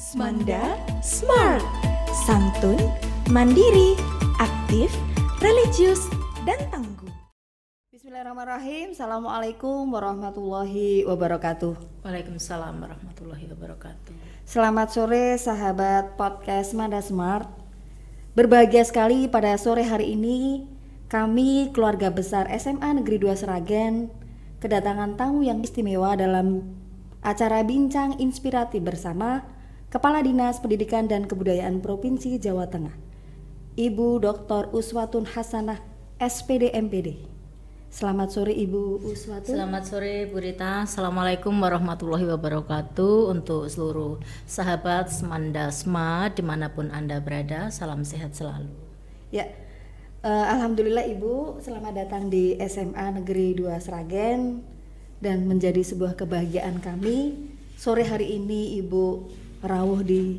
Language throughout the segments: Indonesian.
Smanda Smart, santun, mandiri, aktif, religius, dan tangguh. Bismillahirrahmanirrahim. Assalamualaikum warahmatullahi wabarakatuh. Waalaikumsalam warahmatullahi wabarakatuh. Selamat sore sahabat podcast Smanda Smart. Berbahagia sekali pada sore hari ini kami keluarga besar SMA Negeri 2 Sragen kedatangan tamu yang istimewa dalam acara bincang inspiratif bersama Kepala Dinas Pendidikan dan Kebudayaan Provinsi Jawa Tengah, Ibu Dr. Uswatun Hasanah, SPD MPD. Selamat sore Ibu Uswatun. Selamat sore Bu Rita. Assalamualaikum warahmatullahi wabarakatuh. Untuk seluruh sahabat Smanda Smart dimanapun Anda berada, salam sehat selalu. Ya, alhamdulillah Ibu, selamat datang di SMA Negeri 2 Sragen. Dan menjadi sebuah kebahagiaan kami sore hari ini Ibu rawuh di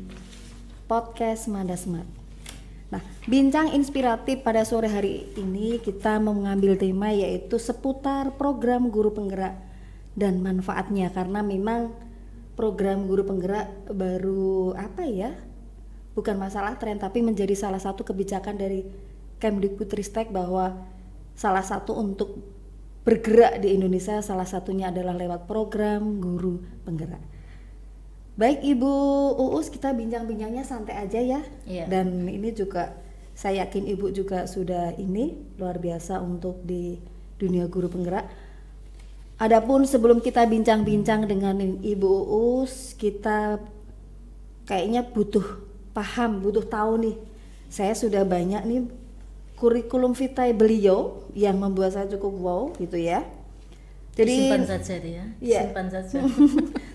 podcast Smanda Smart. Nah, bincang inspiratif pada sore hari ini kita mengambil tema yaitu seputar program guru penggerak dan manfaatnya, karena memang program guru penggerak baru bukan masalah tren, tapi menjadi salah satu kebijakan dari Kemdikbudristek bahwa salah satu untuk bergerak di Indonesia salah satunya adalah lewat program guru penggerak. Baik Ibu Uus, kita bincang-bincangnya santai aja ya. Dan ini juga saya yakin Ibu juga sudah luar biasa untuk di dunia guru penggerak. Adapun sebelum kita bincang-bincang dengan Ibu Uus, kita kayaknya butuh tahu nih. Saya sudah banyak nih kurikulum vitae beliau yang membuat saya cukup wow gitu ya. Jadi simpan saja dia. Iya. Simpan saja.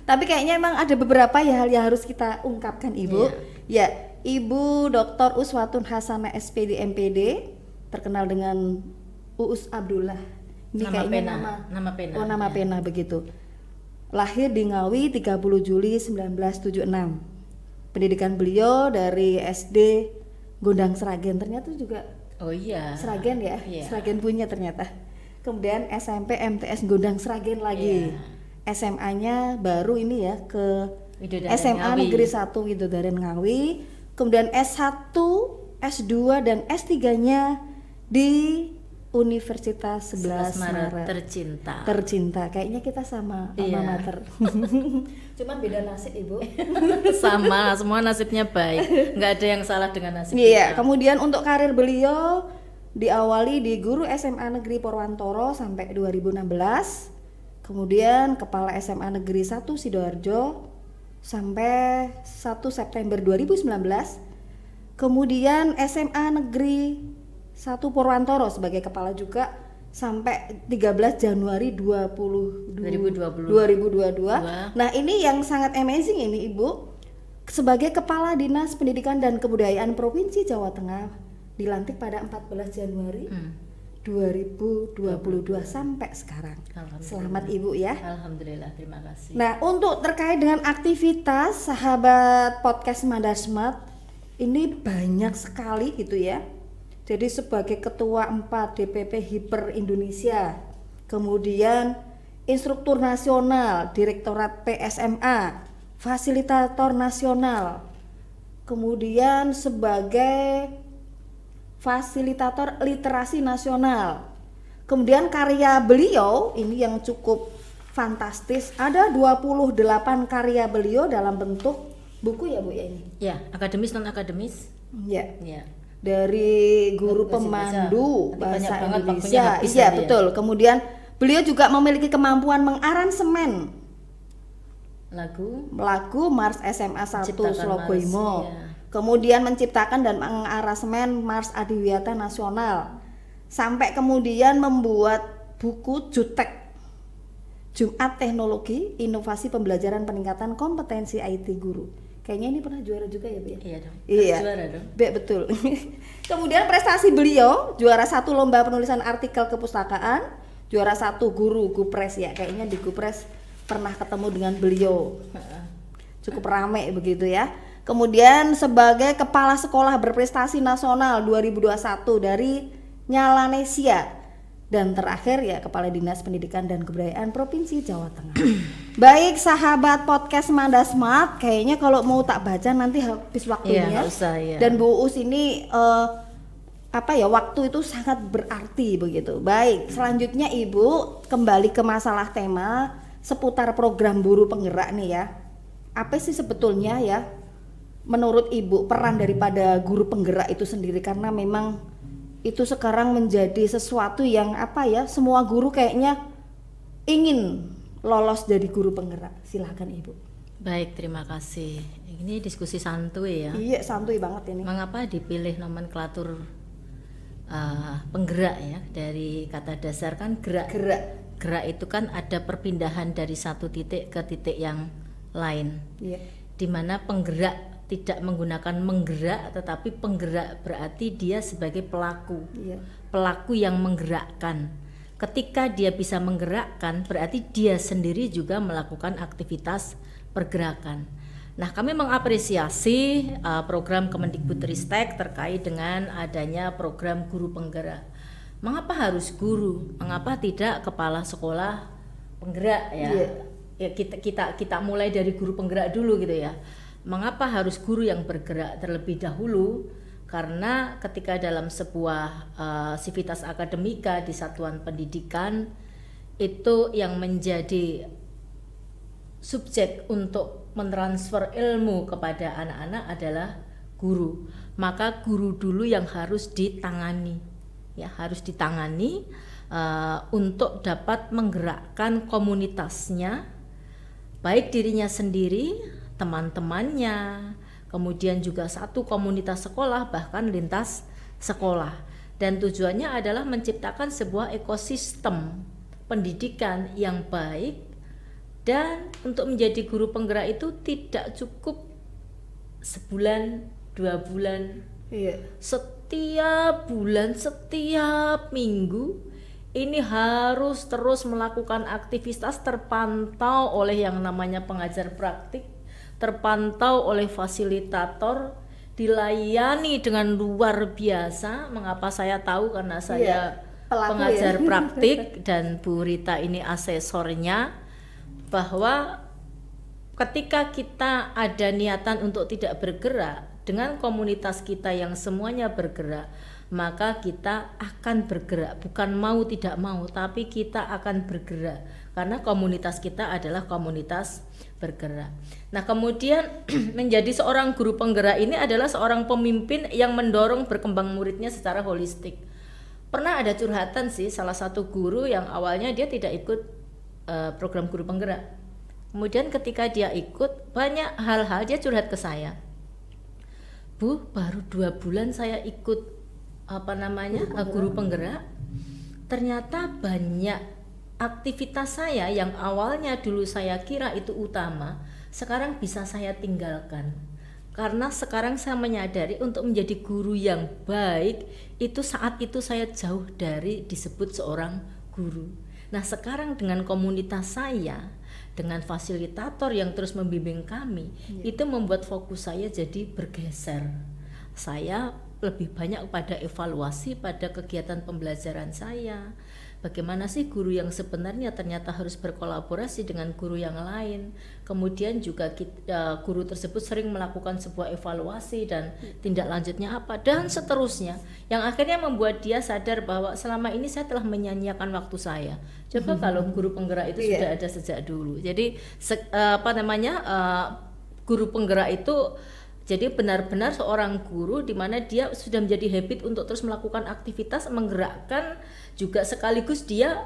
Tapi kayaknya emang ada beberapa hal yang harus kita ungkapkan Ibu. Ya, Ibu Dr. Uswatun Hasanah SPD MPD, terkenal dengan Uus Abdullah. Ini nama pena. Oh, nama pena begitu. Lahir di Ngawi 30 Juli 1976. Pendidikan beliau dari SD Gondang Sragen, ternyata juga Sragen ya. Sragen punya ternyata. Kemudian SMP MTS Gondang Sragen lagi. SMA-nya baru ini ya ke Widodaren SMA Ngawi. Negeri 1 Widodaren Ngawi. Kemudian S1, S2 dan S3-nya di Universitas 11 Maret tercinta. Kayaknya kita sama alma mater. Cuman beda nasib Ibu. Sama, semua nasibnya baik. Nggak ada yang salah dengan nasib kita. Kemudian untuk karir beliau diawali di guru SMA Negeri Purwantoro sampai 2016. Kemudian Kepala SMA Negeri 1 Sidoarjo sampai 1 September 2019. Kemudian SMA Negeri 1 Purwantoro sebagai kepala juga sampai 13 Januari 2022. Nah, ini yang sangat amazing ini Ibu. Sebagai Kepala Dinas Pendidikan dan Kebudayaan Provinsi Jawa Tengah dilantik pada 14 Januari 2022 sampai sekarang. Selamat Ibu ya. Alhamdulillah, terima kasih. Nah, untuk terkait dengan aktivitas sahabat podcast Smanda Smart ini banyak sekali gitu ya. Jadi sebagai Ketua 4 DPP Hiper Indonesia, kemudian Instruktur Nasional Direktorat PSMA, Fasilitator Nasional, kemudian sebagai Fasilitator Literasi Nasional. Kemudian karya beliau ini yang cukup fantastis, ada 28 karya beliau dalam bentuk buku ya Bu ya ini? Ya, akademis non akademis. Ya. Dari guru pemandu bahasa Indonesia. Iya, betul. Kemudian beliau juga memiliki kemampuan mengaransemen lagu Mars SMA 1 Slogoimo. Kemudian menciptakan dan mengaransemen Mars Adiwiyata Nasional, sampai kemudian membuat buku Jutek, Jumat Teknologi Inovasi Pembelajaran Peningkatan Kompetensi IT Guru. Kayaknya ini pernah juara juga ya Bu ya? Iya dong. Iya. Juara dong. Betul. Kemudian prestasi beliau juara 1 lomba penulisan artikel kepustakaan, juara 1 guru Gupres ya. Kayaknya di Gupres pernah ketemu dengan beliau. Cukup rame begitu ya. Kemudian sebagai Kepala Sekolah Berprestasi Nasional 2021 dari Nyalanesia dan terakhir ya Kepala Dinas Pendidikan dan Kebudayaan Provinsi Jawa Tengah. Baik sahabat podcast Semanda Smart, kayaknya kalau mau tak baca nanti habis waktunya. Nggak usah, ya. Dan Bu Uus ini waktu itu sangat berarti begitu. Baik, selanjutnya Ibu kembali ke masalah tema seputar program guru penggerak nih ya. Apa sih sebetulnya ya menurut Ibu peran daripada guru penggerak itu sendiri, karena memang itu sekarang menjadi sesuatu yang semua guru kayaknya ingin lolos dari guru penggerak. Silakan Ibu. Baik, terima kasih. Ini diskusi santuy ya. Iya, santuy banget ini. Mengapa dipilih nomenklatur penggerak ya? Dari kata dasar kan gerak. Gerak itu kan ada perpindahan dari satu titik ke titik yang lain. Iya. Dimana penggerak tidak menggunakan menggerak, tetapi penggerak berarti dia sebagai pelaku. Iya. Pelaku yang menggerakkan. Ketika dia bisa menggerakkan, berarti dia sendiri juga melakukan aktivitas pergerakan. Nah, kami mengapresiasi program Kemendikbudristek terkait dengan adanya program guru penggerak. Mengapa harus guru? Mengapa tidak kepala sekolah penggerak ya? Iya. Ya kita mulai dari guru penggerak dulu gitu ya. Mengapa harus guru yang bergerak terlebih dahulu? Karena ketika dalam sebuah sivitas akademika di satuan pendidikan, itu yang menjadi subjek untuk mentransfer ilmu kepada anak-anak adalah guru. Maka guru dulu yang harus ditangani, ya harus ditangani untuk dapat menggerakkan komunitasnya, baik dirinya sendiri, teman-temannya, kemudian juga satu komunitas sekolah, bahkan lintas sekolah. Dan tujuannya adalah menciptakan sebuah ekosistem pendidikan yang baik. Dan untuk menjadi guru penggerak itu tidak cukup sebulan, 2 bulan. Iya. Setiap bulan, setiap minggu ini harus terus melakukan aktivitas, terpantau oleh yang namanya pengajar praktik, terpantau oleh fasilitator, dilayani dengan luar biasa. Mengapa saya tahu? Karena saya pengajar praktik dan Bu Rita ini asesornya, bahwa ketika kita ada niatan untuk tidak bergerak dengan komunitas kita yang semuanya bergerak, maka kita akan bergerak, bukan mau tidak mau, tapi kita akan bergerak karena komunitas kita adalah komunitas bergerak. Nah, kemudian menjadi seorang guru penggerak ini adalah seorang pemimpin yang mendorong berkembang muridnya secara holistik. Pernah ada curhatan sih, salah satu guru yang awalnya dia tidak ikut program guru penggerak. Kemudian ketika dia ikut, banyak hal-hal dia curhat ke saya. Bu, baru 2 bulan saya ikut guru penggerak, ternyata banyak aktivitas saya yang awalnya dulu saya kira itu utama, sekarang bisa saya tinggalkan. Karena sekarang saya menyadari untuk menjadi guru yang baik itu saat itu saya jauh dari disebut seorang guru. Nah, sekarang dengan komunitas saya, dengan fasilitator yang terus membimbing kami, itu membuat fokus saya jadi bergeser. Saya lebih banyak pada evaluasi pada kegiatan pembelajaran saya. Bagaimana sih guru yang sebenarnya ternyata harus berkolaborasi dengan guru yang lain. Kemudian juga guru tersebut sering melakukan sebuah evaluasi dan tindak lanjutnya apa dan seterusnya, yang akhirnya membuat dia sadar bahwa selama ini saya telah menyanyiakan waktu saya. Coba kalau guru penggerak itu sudah ada sejak dulu. Jadi guru penggerak itu jadi benar-benar seorang guru di mana dia sudah menjadi habit untuk terus melakukan aktivitas, menggerakkan, juga sekaligus dia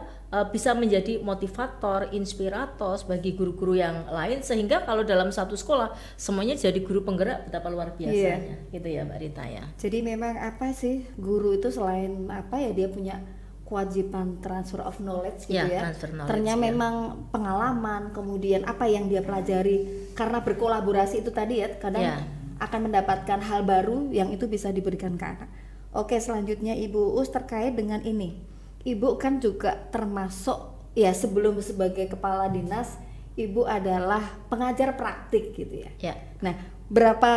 bisa menjadi motivator, inspirator bagi guru-guru yang lain, sehingga kalau dalam satu sekolah semuanya jadi guru penggerak, betapa luar biasanya. Gitu ya Mbak Rita ya. Jadi memang apa sih guru itu selain dia punya kewajiban transfer of knowledge gitu ya. Ternyata memang pengalaman, kemudian apa yang dia pelajari karena berkolaborasi itu tadi ya, kadang akan mendapatkan hal baru yang itu bisa diberikan ke anak. Oke, selanjutnya Ibu Us terkait dengan ini. Ibu kan juga termasuk ya sebelum sebagai kepala dinas, Ibu adalah pengajar praktik gitu ya. Nah, berapa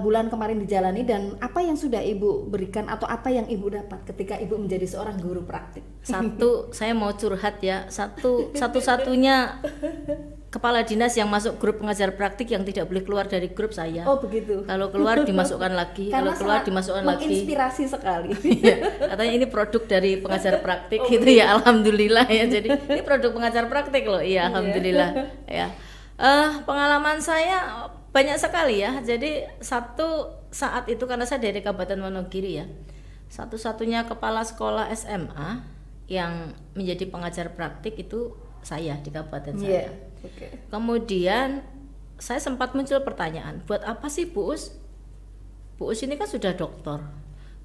bulan kemarin dijalani dan apa yang sudah Ibu berikan atau apa yang Ibu dapat ketika Ibu menjadi seorang guru praktik? Satu, saya mau curhat ya, satu-satunya kepala dinas yang masuk grup pengajar praktik yang tidak boleh keluar dari grup saya. Oh begitu. Kalau keluar dimasukkan lagi, kalau keluar dimasukkan lagi. Menginspirasi sekali. Katanya ini produk dari pengajar praktik gitu ya, alhamdulillah ya. Jadi ini produk pengajar praktik loh, iya alhamdulillah ya. Pengalaman saya banyak sekali ya. Jadi satu saat itu karena saya dari Kabupaten Wonogiri ya, satu-satunya kepala sekolah SMA yang menjadi pengajar praktik itu saya di kabupaten saya. Okay. Kemudian saya sempat muncul pertanyaan, buat apa sih Bu Us? Bu Us ini kan sudah doktor.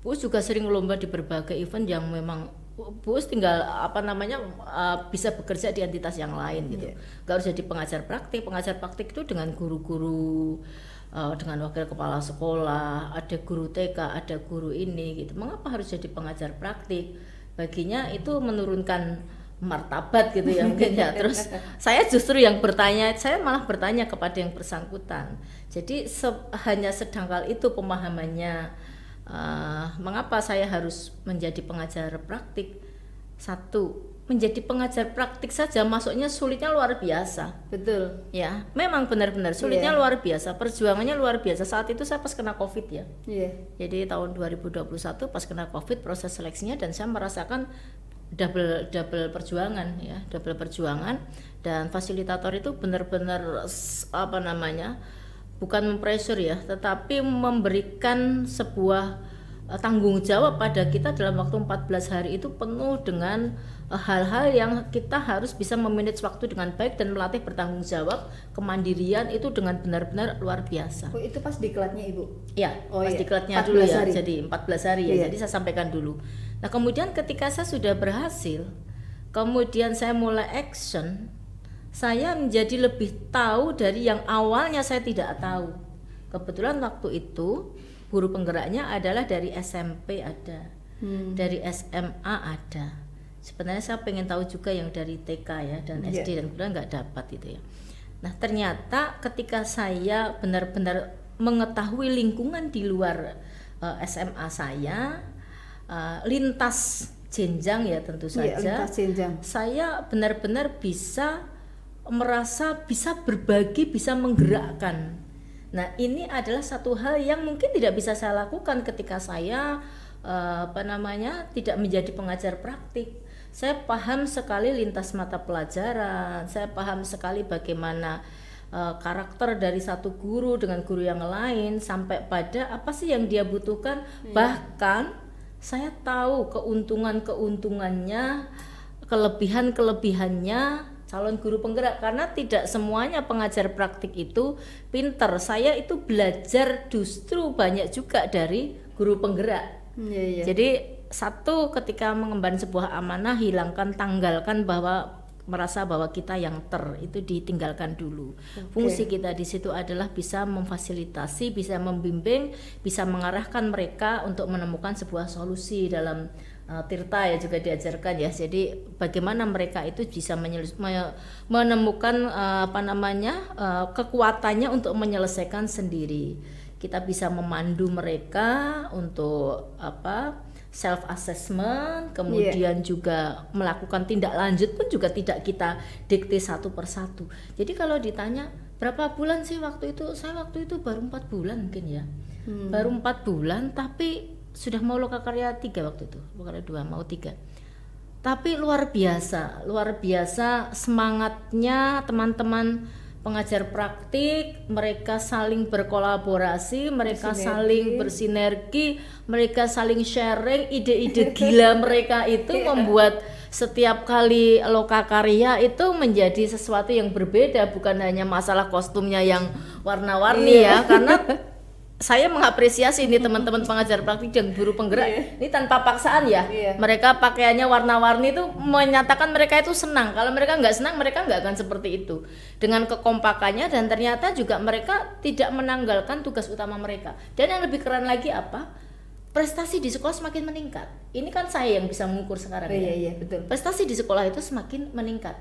Bu Us juga sering lomba di berbagai event yang memang Bu Us tinggal bisa bekerja di entitas yang lain gitu. Gak harus jadi pengajar praktik. Pengajar praktik itu dengan guru-guru, dengan wakil kepala sekolah, ada guru TK, ada guru ini gitu. Mengapa harus jadi pengajar praktik? Baginya itu menurunkan martabat gitu ya mungkin ya. Terus saya justru yang bertanya, saya malah bertanya kepada yang bersangkutan. Jadi hanya sedangkal itu pemahamannya, mengapa saya harus menjadi pengajar praktik. Satu, menjadi pengajar praktik saja masuknya sulitnya luar biasa. Betul. Ya, memang benar-benar sulitnya luar biasa, perjuangannya luar biasa. Saat itu saya pas kena Covid ya. Jadi tahun 2021 pas kena Covid proses seleksinya dan saya merasakan double perjuangan ya, double perjuangan. Dan fasilitator itu benar-benar bukan mempressure ya, tetapi memberikan sebuah tanggung jawab pada kita dalam waktu 14 hari itu penuh dengan hal-hal yang kita harus bisa memanage waktu dengan baik dan melatih bertanggung jawab, kemandirian itu dengan benar-benar luar biasa. Oh, itu pas diklatnya Ibu? Ya, pas diklatnya dulu ya, hari. Jadi 14 hari ya, jadi saya sampaikan dulu. Nah kemudian ketika saya sudah berhasil, kemudian saya mulai action, saya menjadi lebih tahu dari yang awalnya saya tidak tahu. Kebetulan waktu itu guru penggeraknya adalah dari SMP ada, dari SMA ada. Sebenarnya saya pengen tahu juga yang dari TK ya dan SD dan kemudian nggak dapat itu ya. Nah ternyata ketika saya benar-benar mengetahui lingkungan di luar SMA saya, lintas jenjang ya tentu saja, saya benar-benar bisa merasa bisa berbagi, bisa menggerakkan. Nah ini adalah satu hal yang mungkin tidak bisa saya lakukan ketika saya tidak menjadi pengajar praktik. Saya paham sekali lintas mata pelajaran, saya paham sekali bagaimana karakter dari satu guru dengan guru yang lain sampai pada apa sih yang dia butuhkan. Bahkan saya tahu keuntungan-keuntungannya, kelebihan-kelebihannya calon guru penggerak, karena tidak semuanya pengajar praktik itu pinter. Saya itu belajar justru banyak juga dari guru penggerak. Jadi satu, ketika mengemban sebuah amanah, tanggalkan bahwa merasa bahwa kita yang itu ditinggalkan dulu. Fungsi kita di situ adalah bisa memfasilitasi, bisa membimbing, bisa mengarahkan mereka untuk menemukan sebuah solusi dalam tirta ya juga diajarkan ya. Jadi bagaimana mereka itu bisa menemukan kekuatannya untuk menyelesaikan sendiri. Kita bisa memandu mereka untuk self assessment, kemudian juga melakukan tindak lanjut pun juga tidak kita dikte satu persatu. Jadi kalau ditanya berapa bulan sih waktu itu, saya waktu itu baru 4 bulan mungkin ya, baru 4 bulan, tapi sudah mau lokakarya 3 waktu itu, lokakarya 2 mau 3. Tapi luar biasa semangatnya teman-teman pengajar praktik, mereka saling berkolaborasi, mereka saling bersinergi, mereka saling sharing ide-ide gila mereka itu membuat setiap kali lokakarya itu menjadi sesuatu yang berbeda, bukan hanya masalah kostumnya yang warna-warni ya, karena saya mengapresiasi ini teman-teman pengajar praktik dan guru penggerak ini tanpa paksaan ya. Mereka pakaiannya warna-warni itu menyatakan mereka itu senang. Kalau mereka nggak senang, mereka nggak akan seperti itu. Dengan kekompakannya, dan ternyata juga mereka tidak menanggalkan tugas utama mereka. Dan yang lebih keren lagi apa? Prestasi di sekolah semakin meningkat. Ini kan saya yang bisa mengukur sekarang ya. Betul. Prestasi di sekolah itu semakin meningkat.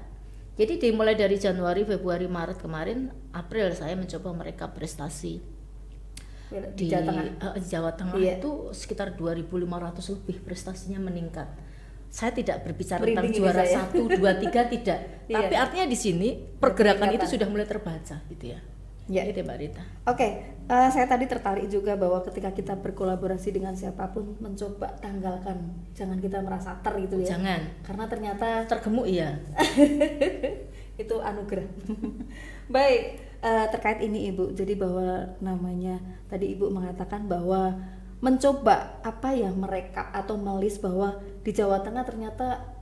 Jadi dimulai dari Januari, Februari, Maret kemarin, April saya mencoba mereka prestasi. di Jawa Tengah. Jawa Tengah itu sekitar 2.500 lebih prestasinya meningkat. Saya tidak berbicara tentang juara 1, 2, 3 tidak. Tapi artinya di sini pergerakan itu sudah mulai terbaca gitu ya. Ya itu Mbak Rita. Oke, saya tadi tertarik juga bahwa ketika kita berkolaborasi dengan siapapun mencoba tanggalkan, jangan kita merasa gitu ya. Jangan. Karena ternyata tergemuk ya. Itu anugerah. Baik, terkait ini Ibu. Jadi bahwa namanya tadi Ibu mengatakan bahwa mencoba merekap atau melis bahwa di Jawa Tengah ternyata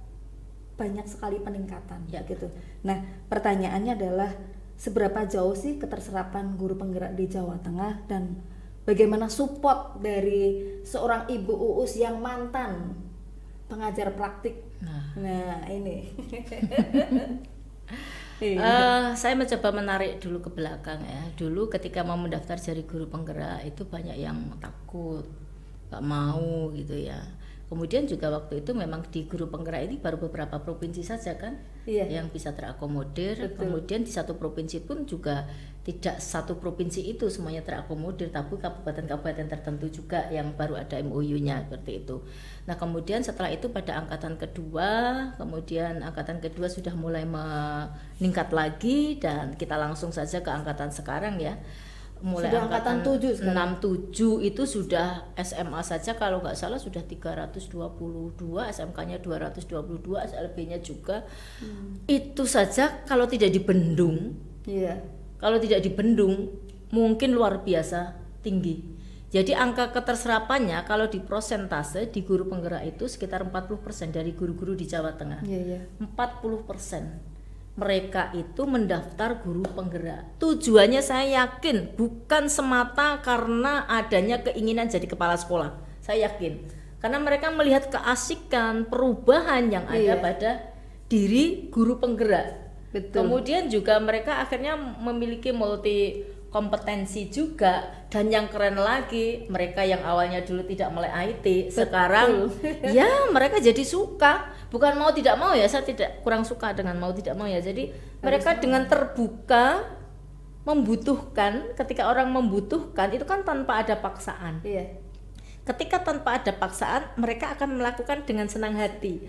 banyak sekali peningkatan gitu. Nah, pertanyaannya adalah seberapa jauh sih keterserapan guru penggerak di Jawa Tengah dan bagaimana support dari seorang Ibu Uus yang mantan pengajar praktik. Nah ini. Saya mencoba menarik dulu ke belakang ya. Dulu ketika mau mendaftar jadi guru penggerak itu banyak yang takut, nggak mau gitu ya. Kemudian juga waktu itu memang di guru penggerak ini baru beberapa provinsi saja kan yang bisa terakomodir. Betul. Kemudian di satu provinsi pun juga tidak satu provinsi itu semuanya terakomodir, tapi kabupaten-kabupaten tertentu juga yang baru ada MOU-nya seperti itu. Nah kemudian setelah itu pada angkatan kedua sudah mulai meningkat lagi dan kita langsung saja ke angkatan sekarang ya. Mulai sudah angkatan 7 67 itu sudah SMA saja kalau nggak salah sudah 322, SMK-nya 222, SLB-nya juga. Itu saja kalau tidak dibendung. Kalau tidak dibendung mungkin luar biasa tinggi. Jadi angka keterserapannya kalau di prosentase di guru penggerak itu sekitar 40% dari guru-guru di Jawa Tengah. 40%. Mereka itu mendaftar guru penggerak. Tujuannya saya yakin bukan semata karena adanya keinginan jadi kepala sekolah. Saya yakin karena mereka melihat keasikan perubahan yang ada pada diri guru penggerak. Betul. Kemudian juga mereka akhirnya memiliki multi kompetensi juga dan yang keren lagi mereka yang awalnya dulu tidak melek IT sekarang ya mereka jadi suka, bukan mau tidak mau ya, saya tidak kurang suka dengan mau tidak mau ya, jadi mereka dengan terbuka membutuhkan. Ketika orang membutuhkan itu kan tanpa ada paksaan. Ketika tanpa ada paksaan mereka akan melakukan dengan senang hati.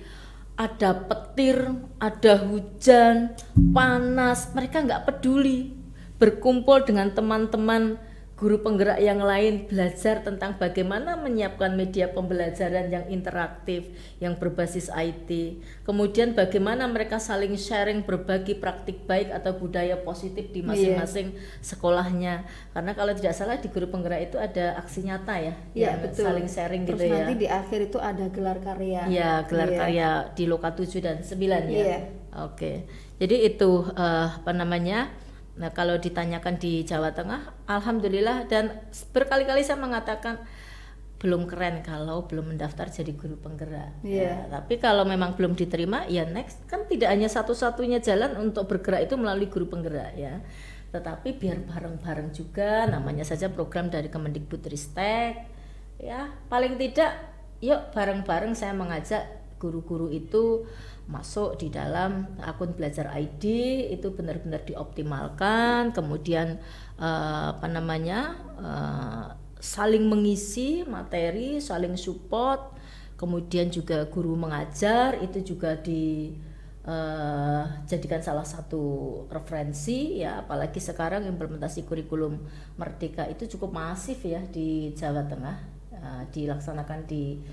Ada petir, ada hujan, panas, mereka nggak peduli. Berkumpul dengan teman-teman guru penggerak yang lain, belajar tentang bagaimana menyiapkan media pembelajaran yang interaktif, yang berbasis IT. Kemudian bagaimana mereka saling sharing, berbagi praktik baik atau budaya positif di masing-masing sekolahnya. Karena kalau tidak salah di guru penggerak itu ada aksi nyata ya, yang betul. Saling sharing. Terus gitu ya. Nanti di akhir itu ada gelar karya. Ya, gelar karya di Loka 7 dan 9 ya. Oke. Jadi itu Nah kalau ditanyakan di Jawa Tengah, alhamdulillah, dan berkali-kali saya mengatakan belum keren kalau belum mendaftar jadi guru penggerak. Ya, tapi kalau memang belum diterima, ya next, kan tidak hanya satu-satunya jalan untuk bergerak itu melalui guru penggerak ya. Tetapi biar bareng-bareng juga, namanya saja program dari Kemendikbudristek. Ya, paling tidak, yuk bareng-bareng saya mengajak guru-guru itu masuk di dalam akun belajar ID itu benar-benar dioptimalkan, kemudian saling mengisi materi, saling support, kemudian juga guru mengajar itu juga dijadikan salah satu referensi ya, apalagi sekarang implementasi kurikulum Merdeka itu cukup masif ya di Jawa Tengah, dilaksanakan di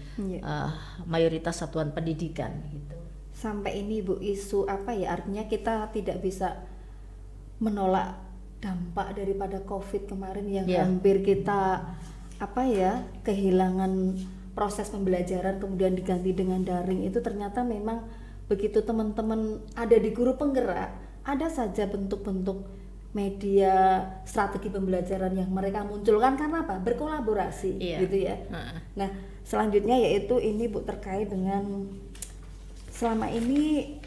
mayoritas satuan pendidikan gitu. Sampai ini Bu, isu artinya kita tidak bisa menolak dampak daripada COVID kemarin yang hampir kita kehilangan proses pembelajaran kemudian diganti dengan daring. Itu ternyata memang begitu teman-teman ada di guru penggerak, ada saja bentuk-bentuk media strategi pembelajaran yang mereka munculkan karena berkolaborasi gitu ya. Nah selanjutnya yaitu ini Bu, terkait dengan selama ini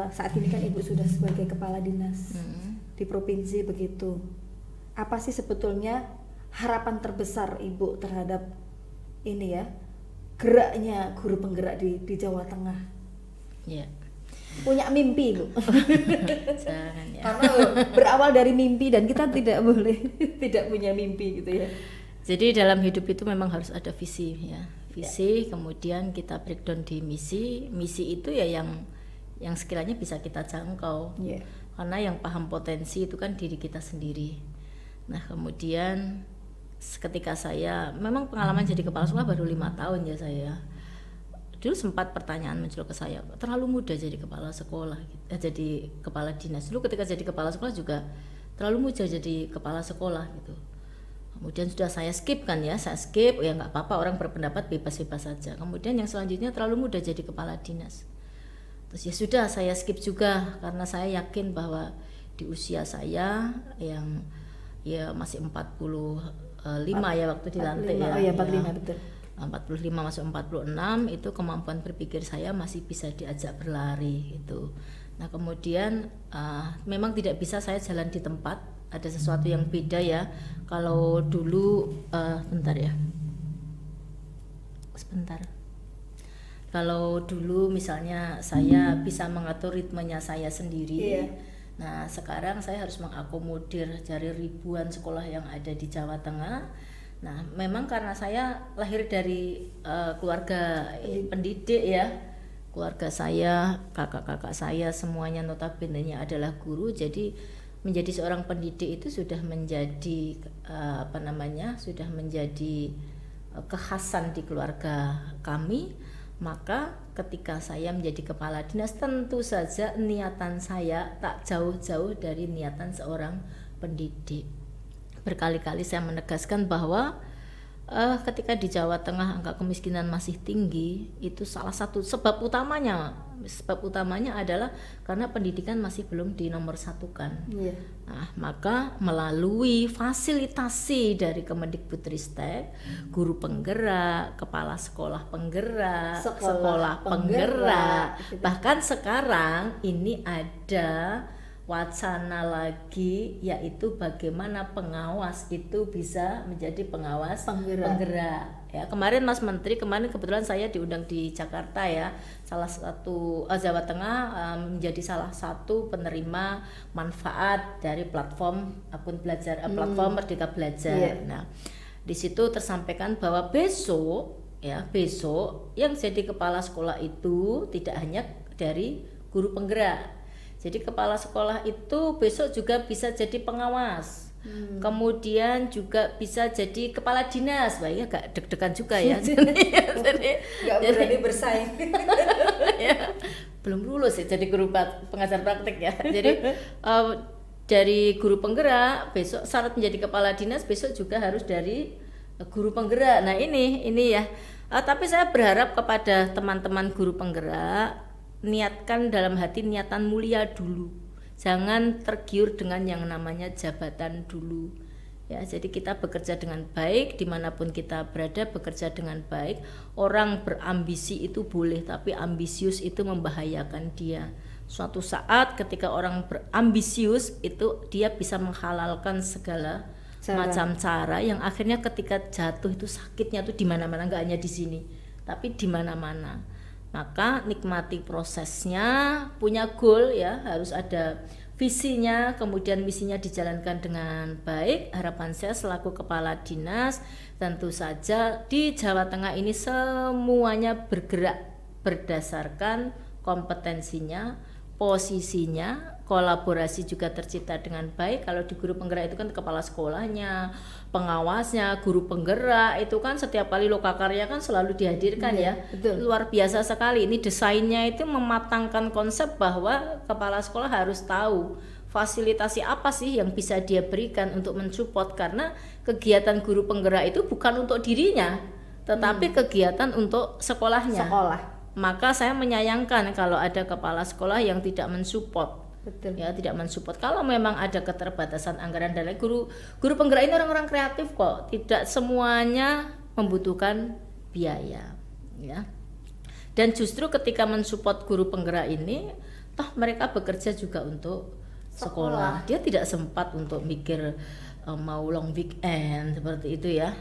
saat ini kan Ibu sudah sebagai kepala dinas di provinsi begitu. Apa sih sebetulnya harapan terbesar Ibu terhadap ini ya, geraknya guru penggerak di Jawa Tengah? Punya mimpi Bu. Jangan ya. Karena berawal dari mimpi dan kita tidak boleh tidak punya mimpi gitu ya. Jadi dalam hidup itu memang harus ada visi ya. Visi, kemudian kita breakdown di misi. Misi itu ya yang sekiranya bisa kita jangkau. Karena yang paham potensi itu kan diri kita sendiri. Nah, kemudian ketika saya memang pengalaman jadi kepala sekolah baru 5 tahun ya saya. Dulu sempat pertanyaan muncul ke saya, terlalu muda jadi kepala sekolah, jadi kepala dinas. Dulu ketika jadi kepala sekolah juga terlalu muda jadi kepala sekolah gitu. Kemudian sudah saya skip kan ya, saya skip, ya nggak apa-apa, orang berpendapat bebas-bebas saja. Kemudian yang selanjutnya terlalu muda jadi kepala dinas. Terus ya sudah saya skip juga karena saya yakin bahwa di usia saya yang ya masih 45 ya waktu dilantik ya. Oh ya 45 betul. 45 masuk 46 itu kemampuan berpikir saya masih bisa diajak berlari gitu. Nah kemudian memang tidak bisa saya jalan di tempat, ada sesuatu yang beda ya. Kalau dulu bentar ya, sebentar. Kalau dulu misalnya saya bisa mengatur ritmenya saya sendiri, nah sekarang saya harus mengakomodir dari ribuan sekolah yang ada di Jawa Tengah. Nah memang karena saya lahir dari keluarga pendidik ya, keluarga saya, kakak-kakak saya semuanya notabene-nya adalah guru, jadi menjadi seorang pendidik itu sudah menjadi sudah menjadi kekhasan di keluarga kami. Maka ketika saya menjadi kepala dinas tentu saja niatan saya tak jauh-jauh dari niatan seorang pendidik. Berkali-kali saya menegaskan bahwa ketika di Jawa Tengah angka kemiskinan masih tinggi, itu salah satu sebab utamanya adalah karena pendidikan masih belum dinomorsatukan. Nah, maka melalui fasilitasi dari Kemendikbudristek, guru penggerak, kepala sekolah penggerak, sekolah penggerak, bahkan sekarang ini ada wacana lagi, yaitu bagaimana pengawas itu bisa menjadi pengawas penggerak. Ya, kemarin Mas Menteri, kebetulan saya diundang di Jakarta ya, salah satu Jawa Tengah menjadi salah satu penerima manfaat dari platform akun belajar, platform Merdeka Belajar. Nah, di situ tersampaikan bahwa besok yang jadi kepala sekolah itu tidak hanya dari guru penggerak. Jadi kepala sekolah itu besok juga bisa jadi pengawas, kemudian juga bisa jadi kepala dinas. Wah ya agak deg-degan juga ya. Jadi nggak berani bersaing. Ya, belum lulus ya jadi guru pengajar praktik ya. Jadi dari guru penggerak besok syarat menjadi kepala dinas besok juga harus dari guru penggerak. Nah ini ya. Tapi saya berharap kepada teman-teman guru penggerak, niatkan dalam hati niatan mulia dulu, jangan tergiur dengan yang namanya jabatan dulu ya. Jadi kita bekerja dengan baik dimanapun kita berada, bekerja dengan baik. Orang berambisi itu boleh, tapi ambisius itu membahayakan dia. Suatu saat ketika orang berambisius itu dia bisa menghalalkan segala macam cara yang akhirnya ketika jatuh itu sakitnya tuh di mana-mana, nggak hanya di sini tapi di mana-mana. Maka nikmati prosesnya, punya goal ya, harus ada visinya, kemudian misinya dijalankan dengan baik. Harapan saya selaku kepala dinas, tentu saja di Jawa Tengah ini semuanya bergerak berdasarkan kompetensinya, posisinya, kolaborasi juga tercipta dengan baik. Kalau di guru penggerak itu kan kepala sekolahnya, pengawasnya, guru penggerak itu kan setiap kali lokakarya kan selalu dihadirkan ya. Betul. Luar biasa sekali. Ini desainnya itu mematangkan konsep bahwa kepala sekolah harus tahu fasilitasi apa sih yang bisa dia berikan untuk mensupport, karena kegiatan guru penggerak itu bukan untuk dirinya, tetapi kegiatan untuk sekolahnya. Maka saya menyayangkan kalau ada kepala sekolah yang tidak mensupport. Betul. Ya, tidak mensupport. Kalau memang ada keterbatasan anggaran dan lain, guru penggerak ini orang-orang kreatif kok, tidak semuanya membutuhkan biaya ya. Dan justru ketika mensupport guru penggerak ini, toh mereka bekerja juga untuk sekolah. Dia tidak sempat untuk mikir mau long weekend seperti itu ya.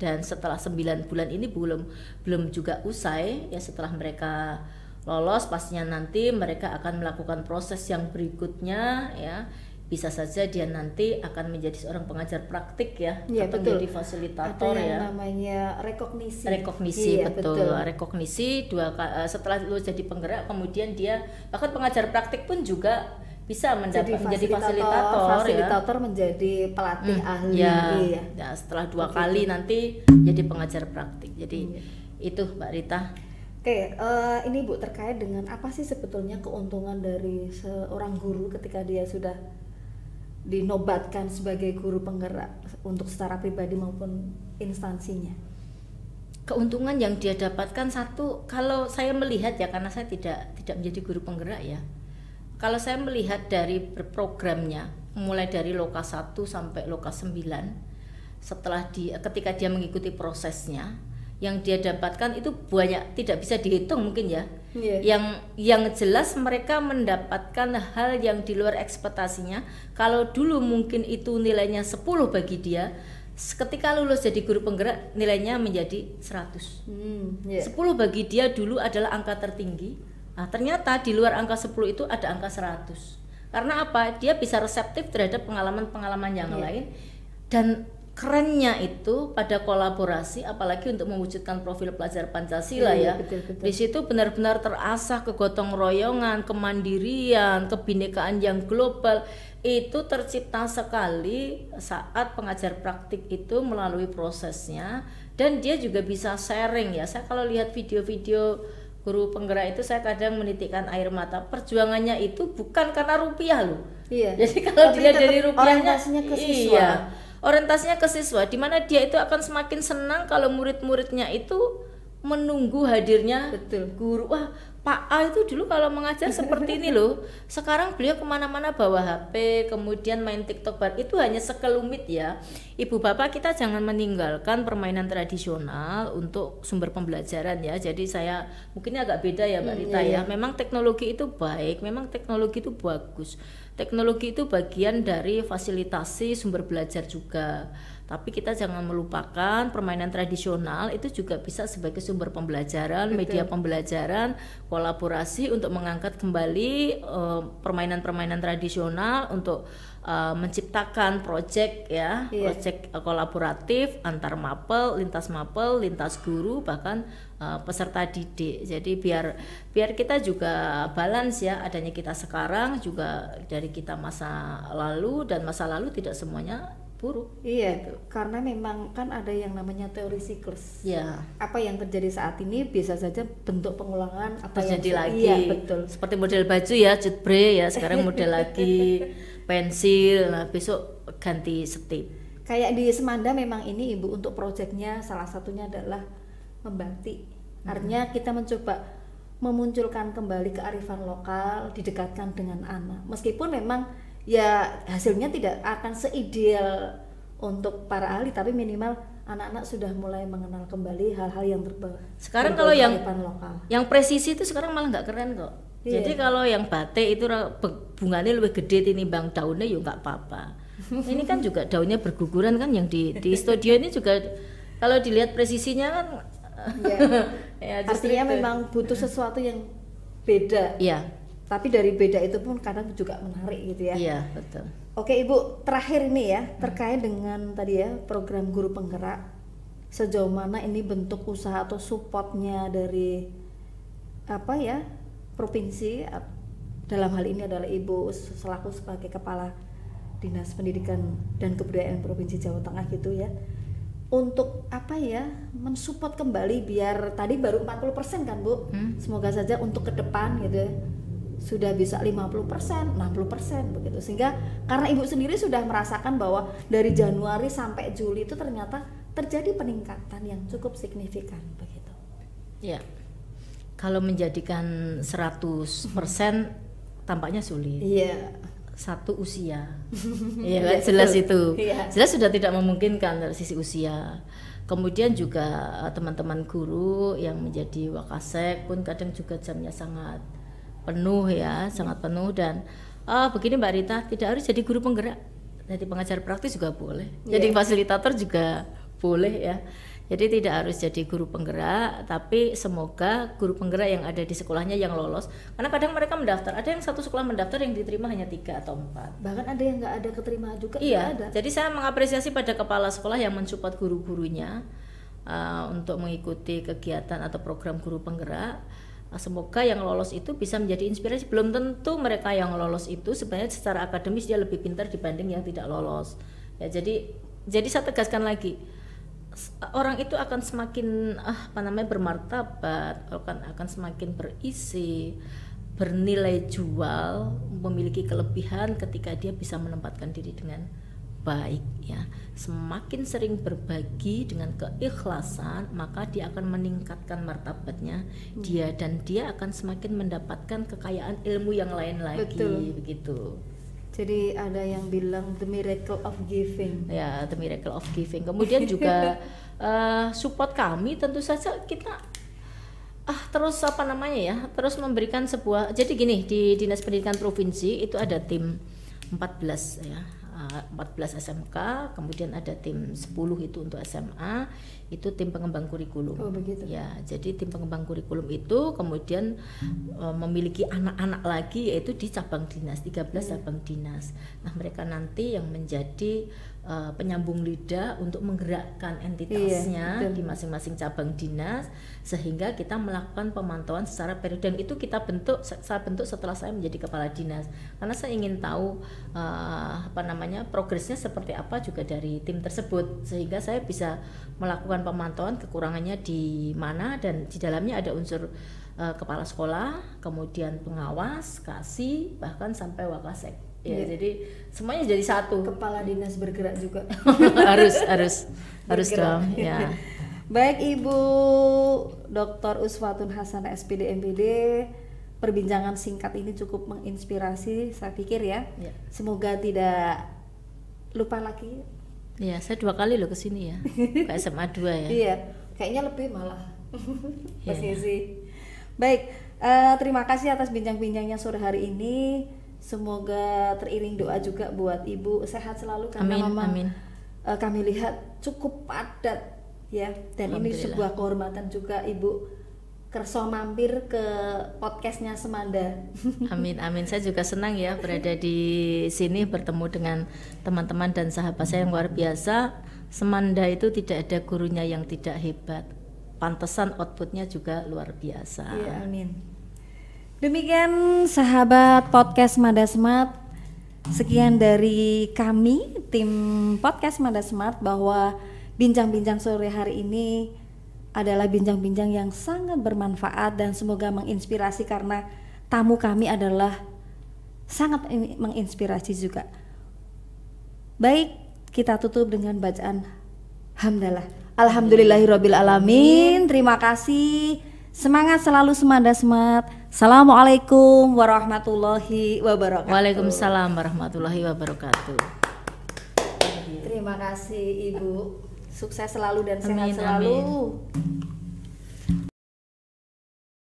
Dan setelah 9 bulan ini belum juga usai ya, setelah mereka lolos pastinya nanti mereka akan melakukan proses yang berikutnya ya, bisa saja dia nanti akan menjadi seorang pengajar praktik ya, ya atau betul. menjadi fasilitator ada yang ya. namanya rekognisi. Rekognisi, iya, betul. Rekognisi setelah lu jadi penggerak, kemudian dia bahkan pengajar praktik pun juga bisa menjadi fasilitator ya. Menjadi pelatih ahli. Ya, iya. Ya, setelah 2 kali nanti jadi pengajar praktik. Jadi itu Mbak Rita. Oke, ini Bu terkait dengan apa sih sebetulnya keuntungan dari seorang guru ketika dia sudah dinobatkan sebagai guru penggerak untuk secara pribadi maupun instansinya? Keuntungan yang dia dapatkan satu, kalau saya melihat ya, karena saya tidak menjadi guru penggerak ya. Kalau saya melihat dari programnya, mulai dari Loka 1 sampai Loka 9, ketika dia mengikuti prosesnya, yang dia dapatkan itu banyak, tidak bisa dihitung mungkin ya. Yang jelas mereka mendapatkan hal yang di luar ekspektasinya. Kalau dulu mungkin itu nilainya 10 bagi dia, ketika lulus jadi guru penggerak nilainya menjadi 100. 10 bagi dia dulu adalah angka tertinggi. Nah, ternyata di luar angka 10 itu ada angka 100. Karena apa? Dia bisa reseptif terhadap pengalaman-pengalaman yang lain, dan kerennya itu pada kolaborasi, apalagi untuk mewujudkan profil pelajar Pancasila ya. Betul. Di situ benar-benar terasah kegotong royongan, kemandirian, kebinekaan yang global. Itu tercipta sekali saat pengajar praktik itu melalui prosesnya, dan dia juga bisa sharing ya. Saya kalau lihat video-video guru penggerak itu, saya kadang menitikkan air mata. Perjuangannya itu bukan karena rupiah loh. Iya. Jadi kalau dilihat dari rupiahnya, orientasinya ke siswa. Iya, orientasinya ke siswa, di mana dia itu akan semakin senang kalau murid-muridnya itu menunggu hadirnya guru. Wah, Pak A itu dulu kalau mengajar seperti ini loh. Sekarang beliau kemana-mana bawa HP, kemudian main TikTok bar. Itu hanya sekelumit ya. Ibu bapak kita jangan meninggalkan permainan tradisional untuk sumber pembelajaran ya. Jadi saya mungkin agak beda ya Mbak Rita ya. Memang teknologi itu baik, memang teknologi itu bagus. Teknologi itu bagian dari fasilitasi sumber belajar juga. Tapi kita jangan melupakan permainan tradisional itu juga bisa sebagai sumber pembelajaran, media pembelajaran, kolaborasi untuk mengangkat kembali permainan-permainan tradisional untuk menciptakan proyek ya, proyek kolaboratif antar mapel, lintas guru, bahkan peserta didik. Jadi biar kita juga balance ya, adanya kita sekarang juga dari kita masa lalu, dan masa lalu tidak semuanya buruk. Iya, gitu. Karena memang kan ada yang namanya teori siklus. Ya. Apa yang terjadi saat ini bisa saja bentuk pengulangan apa terjadi yang lagi. Iya, betul. Seperti model baju ya, jutbre ya, sekarang model lagi pensil, nah besok ganti setip. Kayak di Semanda memang ini Ibu untuk proyeknya salah satunya adalah membatik. Artinya kita mencoba memunculkan kembali kearifan lokal, didekatkan dengan anak. Meskipun memang ya hasilnya tidak akan seideal untuk para ahli, tapi minimal anak-anak sudah mulai mengenal kembali hal-hal yang berbau. Sekarang kalau yang presisi itu sekarang malah nggak keren kok. Iya. Jadi kalau yang batik itu bunganya lebih gede tinimbang daunnya, ya nggak apa-apa. Ini kan juga daunnya berguguran kan, yang di studio ini juga kalau dilihat presisinya kan. Ya, artinya memang butuh sesuatu yang beda. Iya. Tapi dari beda itu pun kadang juga menarik gitu ya. Iya, betul. Oke Ibu, terakhir ini ya, terkait dengan tadi ya program guru penggerak, sejauh mana ini bentuk usaha atau supportnya dari apa ya, provinsi, dalam hal ini adalah Ibu selaku sebagai Kepala Dinas Pendidikan dan Kebudayaan Provinsi Jawa Tengah gitu ya, untuk apa ya, mensupport kembali biar tadi baru 40% kan Bu, semoga saja untuk ke depan gitu ya, sudah bisa 50%, 60% begitu. Sehingga karena Ibu sendiri sudah merasakan bahwa dari Januari sampai Juli itu ternyata terjadi peningkatan yang cukup signifikan begitu. Ya. Kalau menjadikan 100% tampaknya sulit. Iya. Satu usia. Iya kan, jelas itu. Jelas sudah tidak memungkinkan dari sisi usia. Kemudian juga teman-teman guru yang menjadi wakasek pun kadang juga jamnya sangat penuh ya, sangat penuh. Dan begini Mbak Rita, tidak harus jadi guru penggerak, jadi pengajar praktis juga boleh, jadi fasilitator juga boleh ya. Jadi tidak harus jadi guru penggerak, tapi semoga guru penggerak yang ada di sekolahnya yang lolos. Karena kadang mereka mendaftar, ada yang satu sekolah mendaftar yang diterima hanya 3 atau 4. Bahkan ada yang nggak ada keterima juga. Iya, ada. jadi saya mengapresiasi pada kepala sekolah yang mensupport guru-gurunya untuk mengikuti kegiatan atau program guru penggerak. Semoga yang lolos itu bisa menjadi inspirasi. Belum tentu mereka yang lolos itu sebenarnya secara akademis dia lebih pintar dibanding yang tidak lolos. Ya, jadi saya tegaskan lagi, orang itu akan semakin bermartabat, akan semakin berisi, bernilai jual, memiliki kelebihan ketika dia bisa menempatkan diri dengan baik, ya. Semakin sering berbagi dengan keikhlasan, maka dia akan meningkatkan martabatnya dia, dan dia akan semakin mendapatkan kekayaan ilmu yang lain lagi. Betul. Begitu. Jadi ada yang bilang the miracle of giving. Ya, the miracle of giving. Kemudian juga support kami, tentu saja kita terus terus memberikan sebuah. Jadi gini, di Dinas Pendidikan Provinsi itu ada tim 14 ya. 14 SMK, kemudian ada tim 10 itu untuk SMA, itu tim pengembang kurikulum. Oh, begitu. Ya, jadi tim pengembang kurikulum itu kemudian memiliki anak-anak lagi, yaitu di cabang dinas, 13 cabang dinas. Nah, mereka nanti yang menjadi penyambung lidah untuk menggerakkan entitasnya di masing-masing cabang dinas, sehingga kita melakukan pemantauan secara periodik. Dan itu saya bentuk setelah saya menjadi kepala dinas, karena saya ingin tahu progresnya seperti apa juga dari tim tersebut, sehingga saya bisa melakukan pemantauan kekurangannya di mana, dan di dalamnya ada unsur kepala sekolah, kemudian pengawas, kasih, bahkan sampai wakasek. Ya, jadi semuanya jadi satu. Kepala dinas bergerak juga. harus dong. Ya. Baik, Ibu Dr. Uswatun Hasanah SPD MPD, perbincangan singkat ini cukup menginspirasi, saya pikir ya. Semoga tidak lupa lagi. Iya, saya 2 kali loh kesini ya, ke SMA 2 ya. Iya, kayaknya lebih malah. Posisi. Baik, terima kasih atas bincang-bincangnya sore hari ini. Semoga teriring doa juga buat Ibu sehat selalu, karena memang kami lihat cukup padat ya, dan ini sebuah kehormatan juga Ibu kerso mampir ke podcastnya Semanda. Amin. Saya juga senang ya berada di sini, bertemu dengan teman-teman dan sahabat saya yang luar biasa. Semanda itu tidak ada gurunya yang tidak hebat, pantesan outputnya juga luar biasa. Iya, amin. Demikian sahabat podcast Mada Smart, sekian dari kami tim podcast Mada Smart, bahwa bincang-bincang sore hari ini adalah bincang-bincang yang sangat bermanfaat dan semoga menginspirasi, karena tamu kami adalah sangat menginspirasi juga. Baik, kita tutup dengan bacaan hamdalah. Alhamdulillahirabbil alamin. Terima kasih. Semangat selalu Semanda Smart. Assalamualaikum warahmatullahi wabarakatuh. Waalaikumsalam warahmatullahi wabarakatuh. Terima kasih Ibu. Sukses selalu dan sehat selalu. Amin.